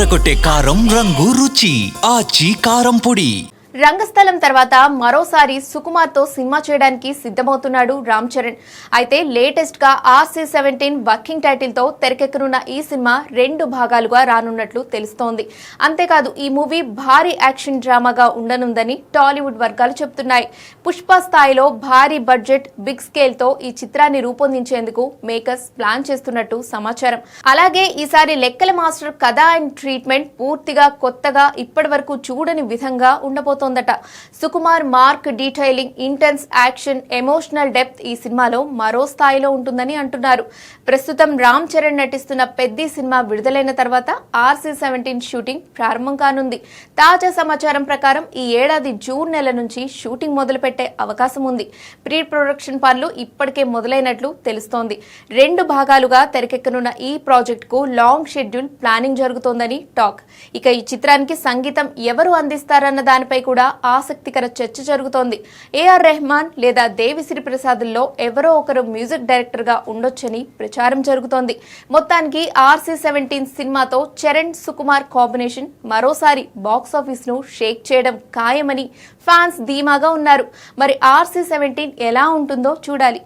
అదరగొట్టే కారం రంగు రుచి ఆచి కారం పొడి. రంగస్థలం తర్వాత మరోసారి సుకుమార్ తో సినిమా చేయడానికి సిద్ధమవుతున్నాడు రామ్ చరణ్. అయితే లేటెస్ట్ గా RC-17 వర్కింగ్ టైటిల్ తో తెరకెక్కనున్న ఈ సినిమా 2 భాగాలుగా రానున్నట్లు తెలుస్తోంది. అంతేకాదు ఈ మూవీ భారీ యాక్షన్ డ్రామాగా ఉండనుందని టాలీవుడ్ వర్గాలు చెబుతున్నాయి. పుష్ప స్థాయిలో భారీ బడ్జెట్ బిగ్ స్కేల్ తో ఈ చిత్రాన్ని రూపొందించేందుకు మేకర్స్ ప్లాన్ చేస్తున్నట్టు సమాచారం. అలాగే ఈసారి లెక్కల మాస్టర్ కథ అండ్ ట్రీట్మెంట్ పూర్తిగా కొత్తగా ఇప్పటి వరకు చూడని విధంగా ఉండబోతోంది. Sukumar mark detailing, intense action, emotional depth ఈ సినిమాలో మరో స్థాయిలో ఉంటుందని అంటున్నారు. ప్రస్తుతం రామ్ చరణ్ నటిస్తున్న పెద్ది సినిమా విడుదలైన తర్వాత RC-17 షూటింగ్ ప్రారంభం కానుంది. తాజా సమాచారం ప్రకారం ఈ ఏడాది జూన్ నెల నుంచి షూటింగ్ మొదలుపెట్టే అవకాశం ఉంది. ప్రీ ప్రొడక్షన్ పనులు ఇప్పటికే మొదలైనట్లు తెలుస్తోంది. 2 భాగాలుగా తెరకెక్కనున్న ఈ ప్రాజెక్ట్ కు లాంగ్ షెడ్యూల్ ప్లానింగ్ జరుగుతోందని టాక్. ఇక ఈ చిత్రానికి సంగీతం ఎవరు అందిస్తారన్న దానిపై కూడా ఆసక్తికర చర్చ జరుగుతోంది. AR రెహమాన్ లేదా దేవిశ్రీ ప్రసాద్లో ఎవరో ఒకరు మ్యూజిక్ డైరెక్టర్ గా ఉండొచ్చని ప్రచారం జరుగుతోంది. మొత్తానికి RC-17 సినిమాతో చరణ్ సుకుమార్ కాంబినేషన్ మరోసారి బాక్సాఫీస్ ను షేక్ చేయడం ఖాయమని ఫ్యాన్స్ ధీమాగా ఉన్నారు. మరి RC-17 ఎలా ఉంటుందో చూడాలి.